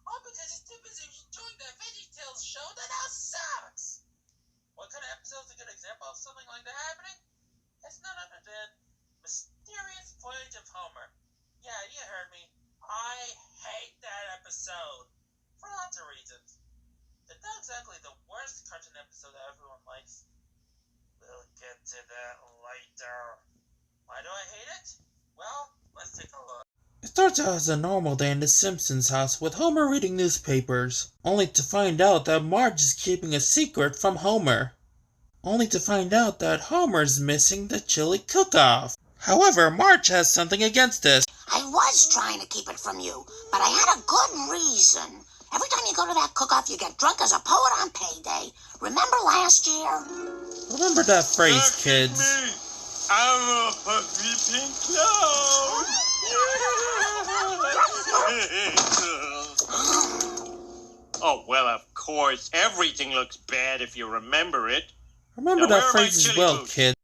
All because he's too busy enjoying that VeggieTales show that now sucks. What kind of episode is a good example of something like that happening? It's none other than Mysterious Voyage of Homer. Yeah, you heard me. I hate that episode. For lots of reasons. It's not exactly the worst cartoon episode that everyone likes. We'll get to that later. Why do I hate it? Well, let's take a look. It starts out as a normal day in the Simpsons house with Homer reading newspapers, only to find out that Marge is keeping a secret from Homer. Only to find out that Homer's missing the chili cook-off. However, Marge has something against this. I was trying to keep it from you, but I had a good reason. Every time you go to that cook-off, you get drunk as a poet on payday. Remember last year? Remember that phrase, kids. Me. I'm a puppy pink cloud. Oh, well, of course. Everything looks bad if you remember it. Remember that phrase as well, kids.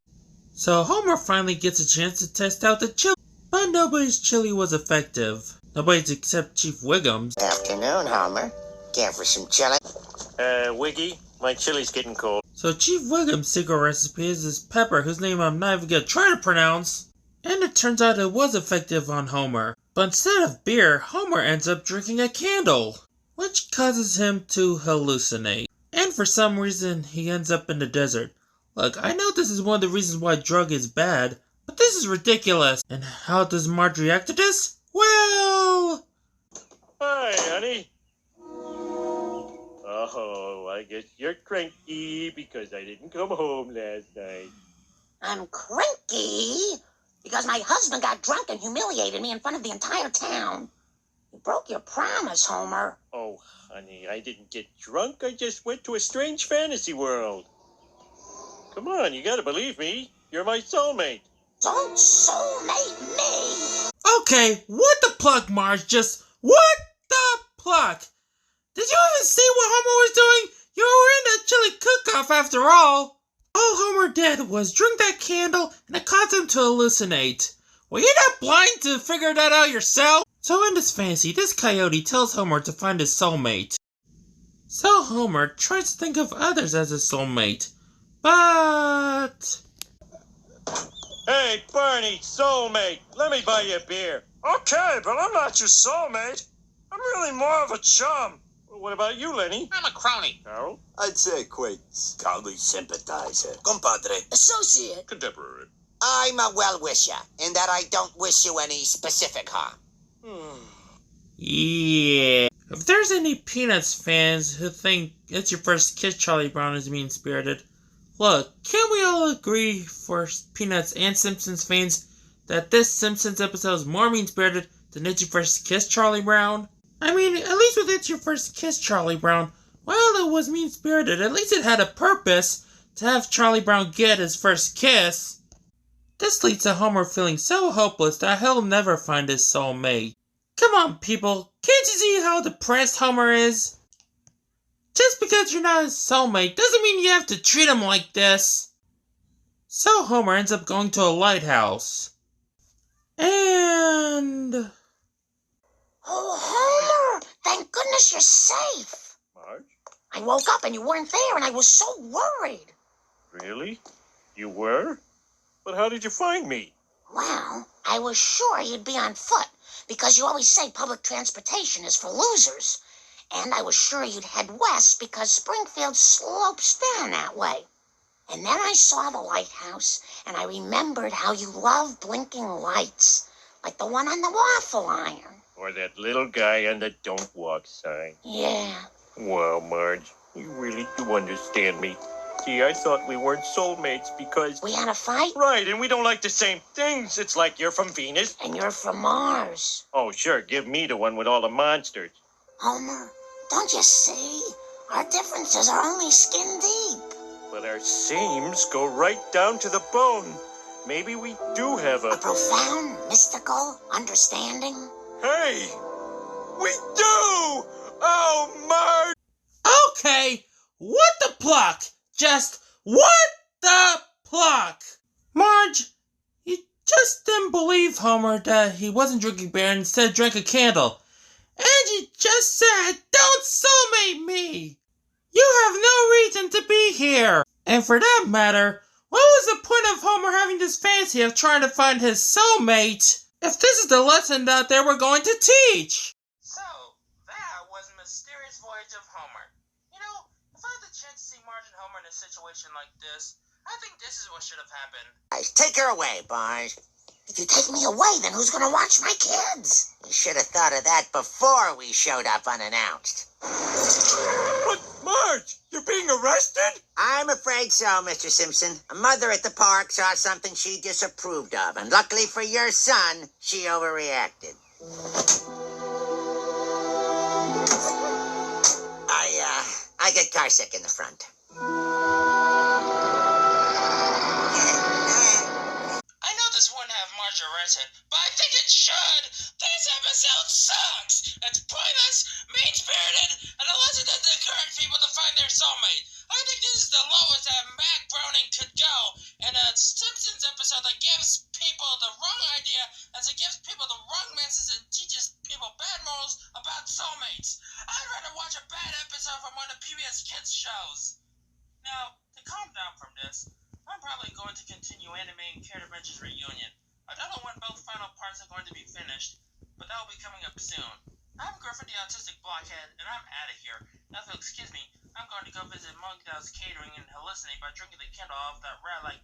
So Homer finally gets a chance to test out the chili, but nobody's chili was effective. Nobody's except Chief Wiggum's. Afternoon, Homer. Care for some chili? Wiggy, my chili's getting cold. So Chief Wiggum's secret recipe is this pepper whose name I'm not even gonna try to pronounce. And it turns out it was effective on Homer. But instead of beer, Homer ends up drinking a candle, which causes him to hallucinate. And for some reason, he ends up in the desert. Look, I know this is one of the reasons why drug is bad, but this is ridiculous. And how does Marge react to this? Well... Hi, honey. Oh, I guess you're cranky because I didn't come home last night. I'm cranky because my husband got drunk and humiliated me in front of the entire town. You broke your promise, Homer. Oh, honey, I didn't get drunk. I just went to a strange fantasy world. Come on, you gotta believe me. You're my soulmate. Don't soulmate me. Okay, what the pluck, Marge? Just what the pluck? Did you even see what Homer was doing? You were in that chili cook-off after all. All Homer did was drink that candle and it caused him to hallucinate. Were you not blind to figure that out yourself? So in this fantasy, this coyote tells Homer to find his soulmate. So Homer tries to think of others as his soulmate. But... Hey, Barney, soulmate, let me buy you a beer. Okay, but I'm not your soulmate. I'm really more of a chum. Well, what about you, Lenny? I'm a crony. Carol? I'd say acquaintance. Colleague sympathizer. Compadre. Associate. Contemporary. I'm a well-wisher, in that I don't wish you any specific harm. Yeah. If there's any Peanuts fans who think It's Your First Kiss Charlie Brown is mean-spirited, look, can we all agree for Peanuts and Simpsons fans that this Simpsons episode is more mean-spirited than It's Your First Kiss Charlie Brown? I mean, at least with It's Your First Kiss Charlie Brown, while it was mean-spirited, at least it had a purpose to have Charlie Brown get his first kiss. This leads to Homer feeling so hopeless that he'll never find his soulmate. Come on, people, can't you see how depressed Homer is? Just because you're not his soulmate doesn't mean you have to treat him like this. So Homer ends up going to a lighthouse. And... Oh, Homer! Thank goodness you're safe. Marge? I woke up and you weren't there and I was so worried. Really? You were? But how did you find me? Well, I was sure you'd be on foot because you always say public transportation is for losers. And I was sure you'd head west because Springfield slopes down that way. And then I saw the lighthouse and I remembered how you love blinking lights, like the one on the waffle iron. Or that little guy on the don't walk sign. Yeah. Wow, Marge, you really do understand me. See, I thought we weren't soulmates because... We had a fight? Right, and we don't like the same things. It's like you're from Venus. And you're from Mars. Oh, sure, give me the one with all the monsters. Homer, don't you see? Our differences are only skin deep. But our seams go right down to the bone. Maybe we do have A profound, mystical understanding. Hey! We do! Oh, Marge! Okay, what the pluck? Just what the pluck? Marge, you just didn't believe Homer that he wasn't drinking beer and instead drank a candle. And you just said And for that matter, what was the point of Homer having this fantasy of trying to find his soulmate if this is the lesson that they were going to teach? So, that was Mysterious Voyage of Homer. You know, if I had the chance to see Marge and Homer in a situation like this, I think this is what should have happened. Take her away, Barge. If you take me away, then who's gonna watch my kids? You should have thought of that before we showed up unannounced. But, Marge, you're being arrested? I'm afraid so, Mr. Simpson. A mother at the park saw something she disapproved of, and luckily for your son, she overreacted. I get carsick in the front. I know this wouldn't have Marge arrested, but I think it should! This episode sucks! It's pointless, mean-spirited, and a lesson that encourage people to find their soulmate. I think this is the lowest that Mac Browning could go in a Simpsons episode that gives people the wrong idea, as it gives people the wrong message and teaches people bad morals about soulmates. I'd rather watch a bad episode from one of PBS Kids shows. Now, to calm down from this, I'm probably going to continue animating Care Adventures Reunion. I don't know when both final parts are going to be finished, but that will be coming up soon. I'm Griffin the Autistic Blockhead, and I'm out of here. Now, if you'll excuse me, I'm going to go visit Mugdow's Catering and hallucinate by drinking the candle off that rat like